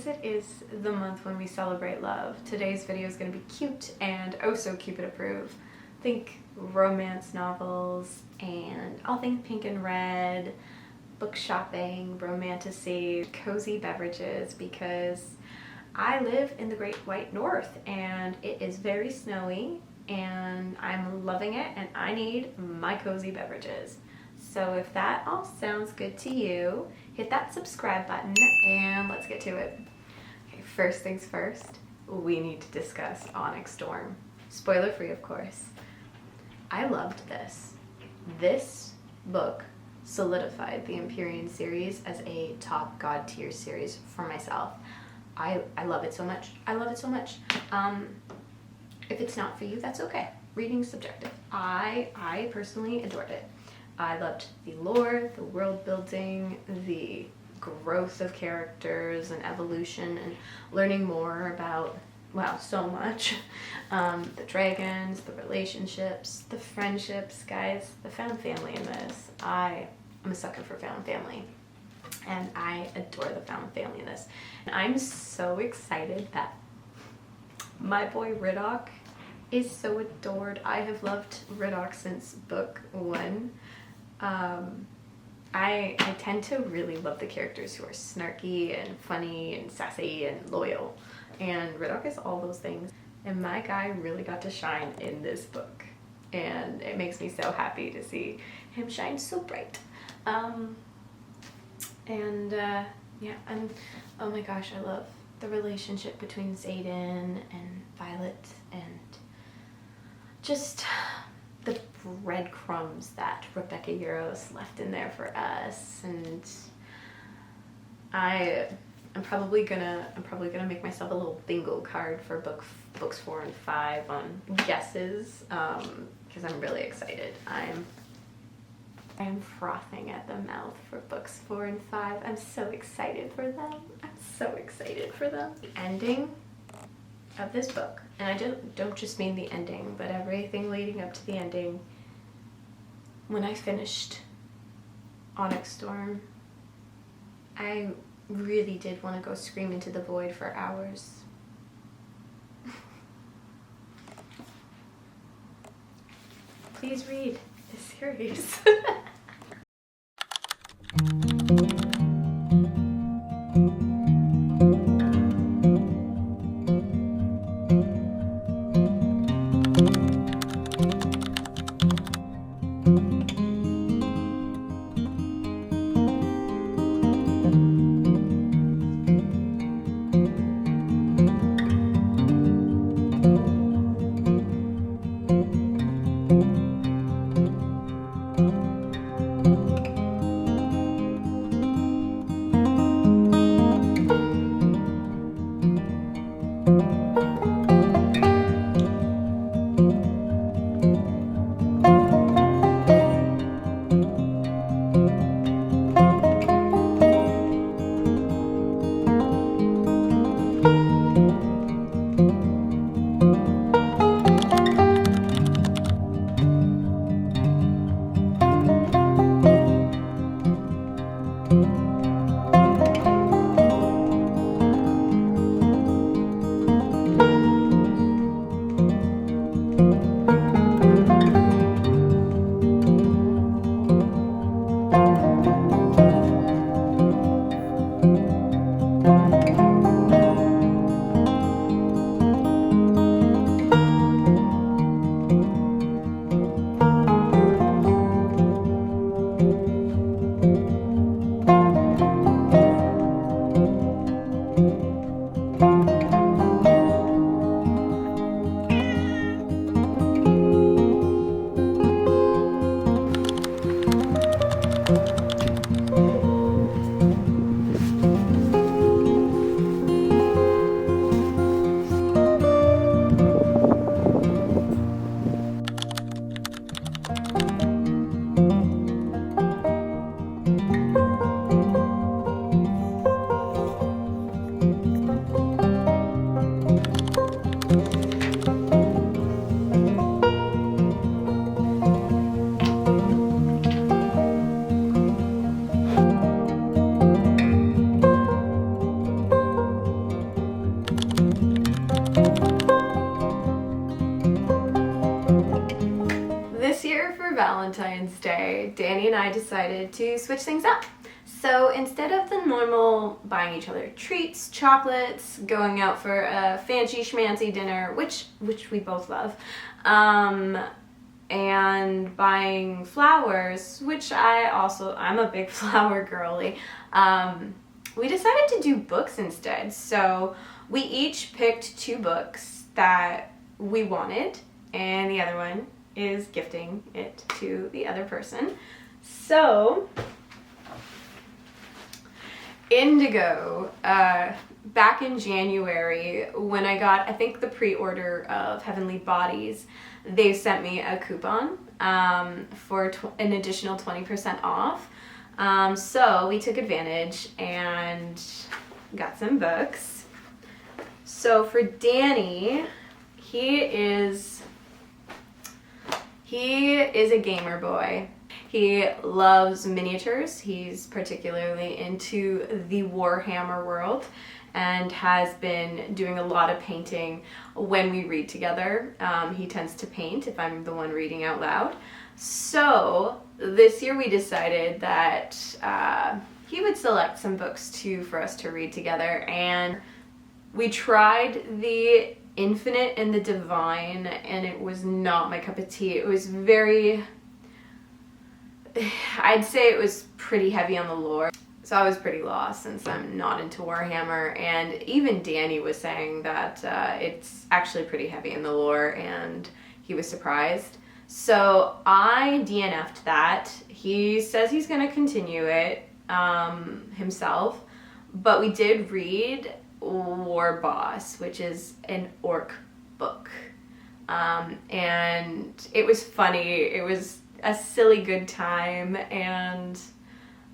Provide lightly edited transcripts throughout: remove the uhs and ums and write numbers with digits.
Since it is the month when we celebrate love, today's video is going to be cute and oh so Cupid approved. Think romance novels and all things pink and red, book shopping, romantasy, cozy beverages, because I live in the Great White North and it is very snowy and I'm loving it and I need my cozy beverages. So if that all sounds good to you, hit that subscribe button and let's get to it. Okay, first things first, we need to discuss Onyx Storm. Spoiler free, of course. I loved this. This book solidified the Empyrean series as a top god tier series for myself. I love it so much. I love it so much. If it's not for you, that's okay. Reading's subjective. I personally adored it. I loved the lore, the world building, the growth of characters and evolution and learning more about, wow, so much. The dragons, the relationships, the friendships, guys, the found family in this. I'm a sucker for found family and I adore the found family in this. And I'm so excited that my boy Riddoch is so adored. I have loved Riddoch since book 1. I tend to really love the characters who are snarky and funny and sassy and loyal, and Riddoch is all those things, and my guy really got to shine in this book and it makes me so happy to see him shine so bright. Yeah, and oh my gosh, I love the relationship between Xaden and Violet and just the breadcrumbs that Rebecca Yarros left in there for us. And I'm probably gonna make myself a little bingo card for books 4 and 5 on guesses, because I'm really excited. I'm frothing at the mouth for books 4 and 5. I'm so excited for them. I'm so excited for them. The ending of this book, and I don't just mean the ending, but everything leading up to the ending. When I finished Onyx Storm, I really did want to go scream into the void for hours. Please read this series. for Valentine's Day, Danny and I decided to switch things up. So instead of the normal buying each other treats, chocolates, going out for a fancy schmancy dinner, which we both love, and buying flowers, which I'm a big flower girly, we decided to do books instead. So we each picked 2 books that we wanted, and the other one is gifting it to the other person. So Indigo, back in January, when I got, I think, the pre-order of Heavenly Bodies, they sent me a coupon for an additional 20% off. So we took advantage and got some books. So for Danny, he is a gamer boy. He loves miniatures. He's particularly into the Warhammer world and has been doing a lot of painting when we read together. He tends to paint if I'm the one reading out loud. So this year we decided that he would select some books too for us to read together, and we tried the Infinite and the Divine, and it was not my cup of tea. It was I'd say it was pretty heavy on the lore. So I was pretty lost since I'm not into Warhammer, and even Danny was saying that it's actually pretty heavy in the lore, and he was surprised. So I DNF'd that. He says he's going to continue it himself, but we did read War Boss, which is an orc book, and it was funny. It was a silly good time, and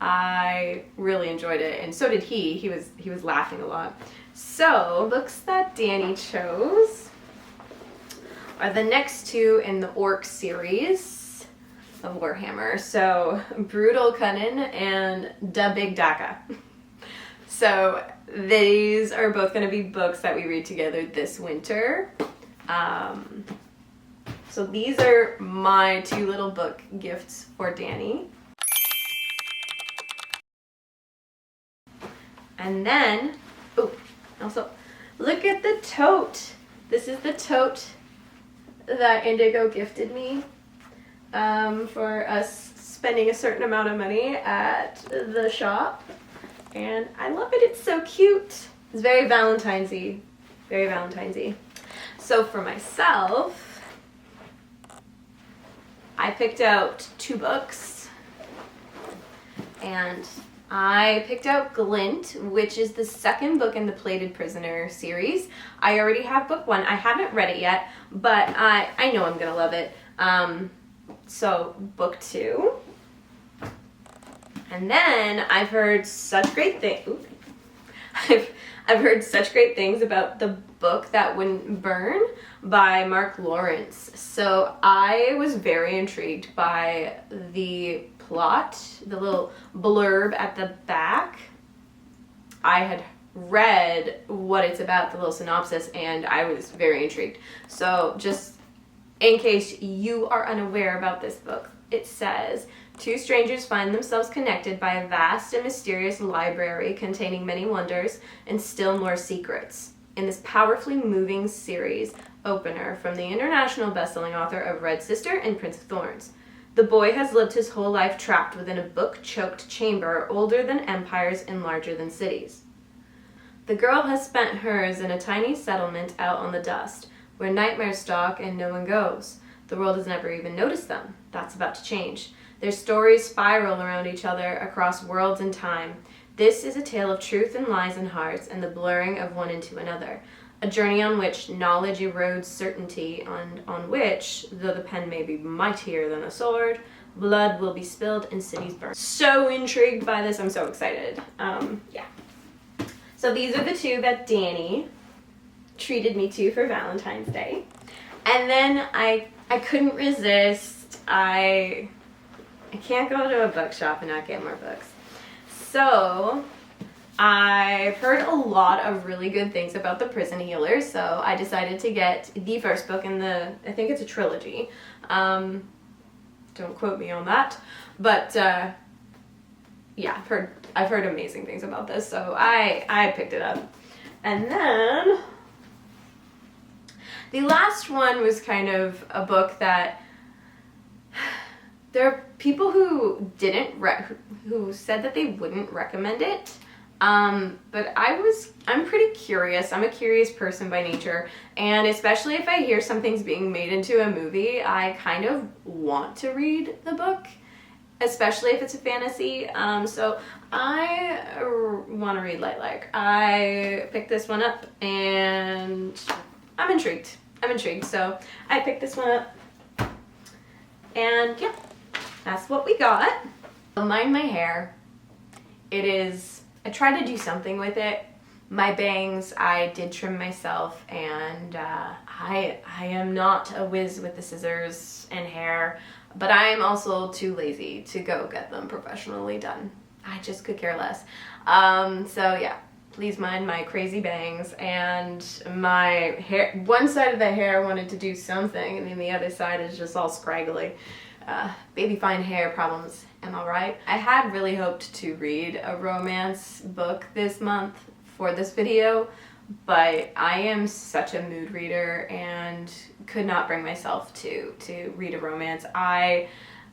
I really enjoyed it, and so did he. He was laughing a lot. So books that Danny chose are the next 2 in the orc series of Warhammer. So Brutal Cunnin and Da Big Daka. So these are both going to be books that we read together this winter. So these are my 2 little book gifts for Danny. And then, also, look at the tote. This is the tote that Indigo gifted me for us spending a certain amount of money at the shop. And I love it. It's so cute. It's very Valentine's-y. Very Valentine's-y. So for myself, I picked out 2 books, and I picked out Glint, which is the 2nd book in the Plated Prisoner series. I already have book 1. I haven't read it yet, but I know I'm gonna love it. So book 2. And then I've heard such great things. I've heard such great things about the book That Wouldn't Burn by Mark Lawrence. So I was very intrigued by the plot, the little blurb at the back. I had read what it's about, the little synopsis, and I was very intrigued. So just in case you are unaware about this book, it says, 2 strangers find themselves connected by a vast and mysterious library containing many wonders and still more secrets. In this powerfully moving series opener from the international best-selling author of Red Sister and Prince of Thorns, the boy has lived his whole life trapped within a book-choked chamber older than empires and larger than cities. The girl has spent hers in a tiny settlement out on the dust, where nightmares stalk and no one goes. The world has never even noticed them. That's about to change. Their stories spiral around each other across worlds and time. This is a tale of truth and lies and hearts and the blurring of one into another. A journey on which knowledge erodes certainty, and on which, though the pen may be mightier than the sword, blood will be spilled and cities burned. So intrigued by this. I'm so excited. Yeah. So these are the 2 that Danny treated me to for Valentine's Day. And then I couldn't resist. I can't go to a bookshop and not get more books. So I've heard a lot of really good things about the Prison Healers, so I decided to get the first book in the, I think it's a trilogy, Don't quote me on that. But yeah, I've heard amazing things about this, so I picked it up. And then the last one was kind of a book that there are people who who said that they wouldn't recommend it. But I'm pretty curious. I'm a curious person by nature, and especially if I hear something's being made into a movie, I kind of want to read the book, especially if it's a fantasy. So I want to read Light. I picked this one up, and I'm intrigued. So I picked this one up, and yeah, that's what we got. Mind my hair. I tried to do something with it. My bangs, I did trim myself, and I am not a whiz with the scissors and hair, but I am also too lazy to go get them professionally done. I just could care less. So yeah, please mind my crazy bangs, and my hair. One side of the hair wanted to do something, and then the other side is just all scraggly. Baby fine hair problems, am I right? I had really hoped to read a romance book this month for this video, but I am such a mood reader and could not bring myself to read a romance. I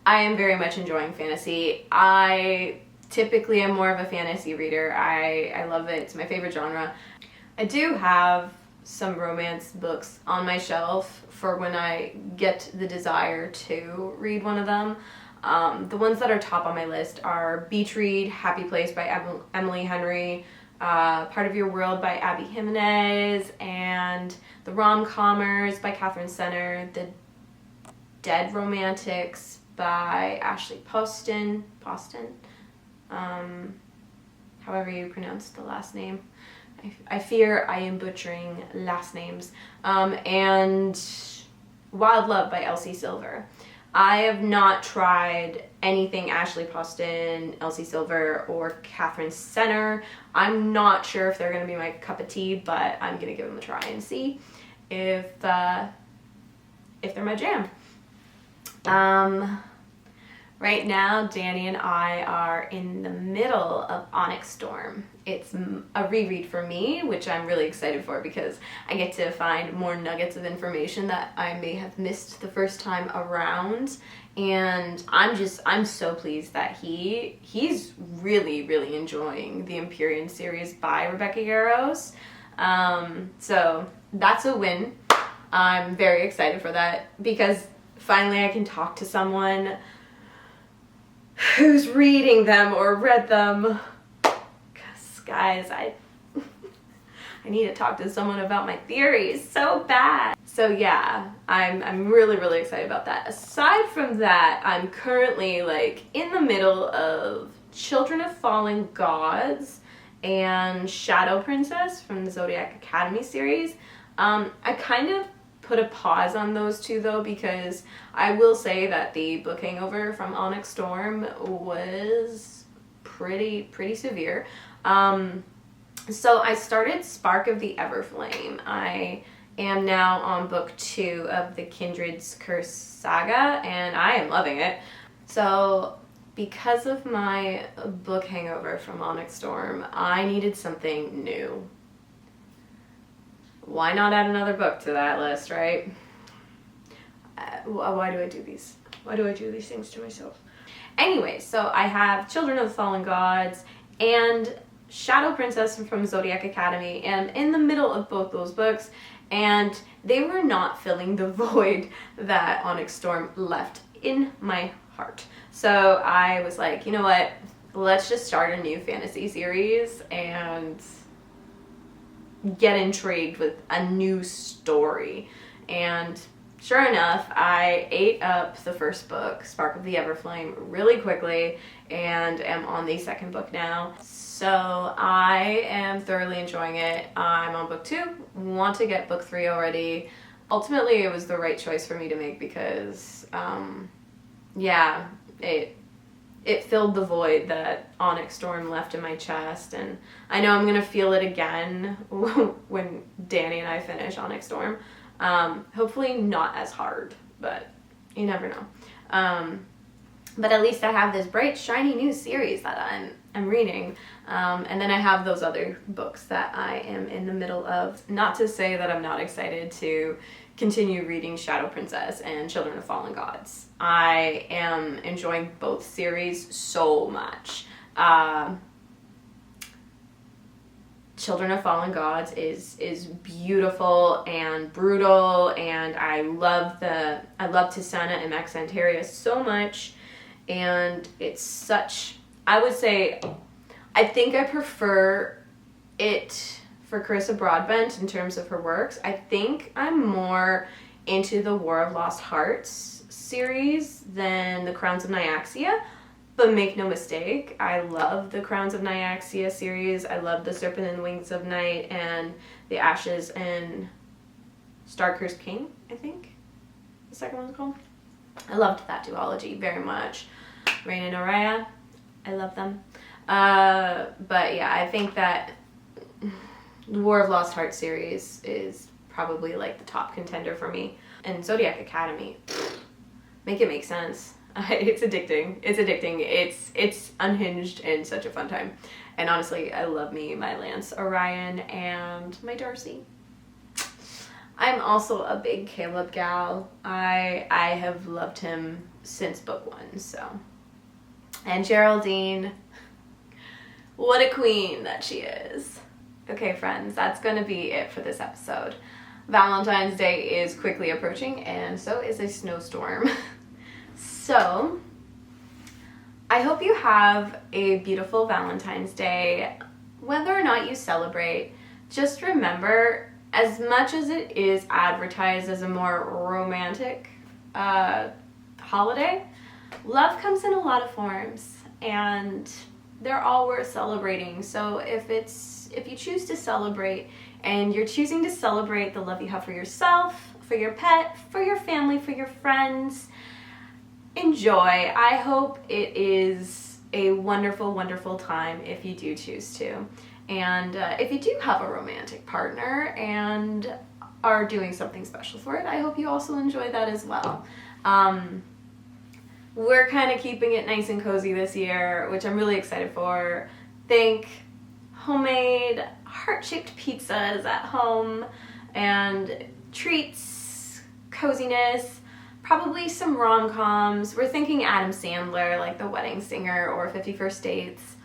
am very much enjoying fantasy. I typically am more of a fantasy reader. I love it. It's my favorite genre. I do have some romance books on my shelf for when I get the desire to read one of them. The ones that are top on my list are Beach Read, Happy Place by Emily Henry, Part of Your World by Abby Jimenez, and The Rom-Commers by Catherine Senner, The Dead Romantics by Ashley Poston, however you pronounce the last name. I fear I am butchering last names. And Wild Love by Elsie Silver. I have not tried anything Ashley Poston, Elsie Silver, or Catherine Senner. I'm not sure if they're going to be my cup of tea, but I'm going to give them a try and see if they're my jam. Right now, Danny and I are in the middle of Onyx Storm. It's a reread for me, which I'm really excited for because I get to find more nuggets of information that I may have missed the first time around. And I'm so pleased that he's really enjoying the Empyrean series by Rebecca Yarros. So that's a win. I'm very excited for that because finally I can talk to someone who's reading them or read them. Because guys, I need to talk to someone about my theories so bad. So yeah, I'm really excited about that. Aside from that, I'm currently like in the middle of Children of Fallen Gods and Shadow Princess from the Zodiac Academy series. I kind of put a pause on those two though, because I will say that the book hangover from Onyx Storm was pretty severe. So I started Spark of the Everflame. I am now on book 2 of the Kindred's Curse saga, and I am loving it. So because of my book hangover from Onyx Storm, I needed something new. Why not add another book to that list, right? Why do I do these? Why do I do these things to myself? Anyway, so I have Children of the Fallen Gods and Shadow Princess from Zodiac Academy, and I'm in the middle of both those books, and they were not filling the void that Onyx Storm left in my heart. So I was like, you know what? Let's just start a new fantasy series and get intrigued with a new story. And sure enough, I ate up the first book, Spark of the Everflame, really quickly and am on the second book now. So I am thoroughly enjoying it. I'm on book 2, want to get book 3 already. Ultimately, it was the right choice for me to make because, yeah, it filled the void that Onyx Storm left in my chest, and I know I'm going to feel it again when Danny and I finish Onyx Storm. Hopefully not as hard, but you never know. But at least I have this bright, shiny new series that I'm reading. And then I have those other books that I am in the middle of. Not to say that I'm not excited to continue reading Shadow Princess and Children of Fallen Gods. I am enjoying both series so much. Children of Fallen Gods is beautiful and brutal, and I love Tisana and Max Antaria so much, and it's such, I would say, I think I prefer it for Carissa Broadbent in terms of her works. I think I'm more into the War of Lost Hearts series than the Crowns of Nyaxia. But make no mistake, I love the Crowns of Nyaxia series. I love the Serpent and the Wings of Night and the Ashes and Star-Cursed King, I think the second one's called. I loved that duology very much. Rain and Araya, I love them. But yeah, I think that the War of Lost Hearts series is probably like the top contender for me. And Zodiac Academy, make it make sense. It's addicting. It's addicting. It's unhinged and such a fun time. And honestly, I love me my Lance Orion and my Darcy. I'm also a big Caleb gal. I have loved him since book 1, so. And Geraldine, what a queen that she is. Okay, friends, that's going to be it for this episode. Valentine's Day is quickly approaching, and so is a snowstorm. So, I hope you have a beautiful Valentine's Day. Whether or not you celebrate, just remember, as much as it is advertised as a more romantic holiday, love comes in a lot of forms, and they're all worth celebrating. So if you choose to celebrate, and you're choosing to celebrate the love you have for yourself, for your pet, for your family, for your friends, enjoy. I hope it is a wonderful, wonderful time if you do choose to. And if you do have a romantic partner and are doing something special for it, I hope you also enjoy that as well. We're kind of keeping it nice and cozy this year, which I'm really excited for. Think homemade, heart-shaped pizzas at home, and treats, coziness, probably some rom-coms. We're thinking Adam Sandler, like The Wedding Singer or 50 First Dates,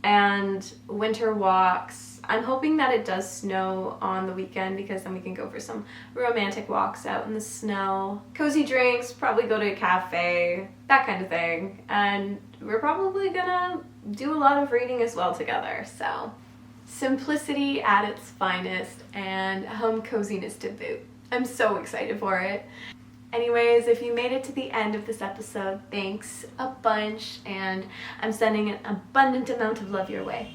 and winter walks. I'm hoping that it does snow on the weekend, because then we can go for some romantic walks out in the snow. Cozy drinks, probably go to a cafe, that kind of thing. And we're probably gonna do a lot of reading as well together, so. Simplicity at its finest, and home coziness to boot. I'm so excited for it. Anyways, if you made it to the end of this episode, thanks a bunch, and I'm sending an abundant amount of love your way.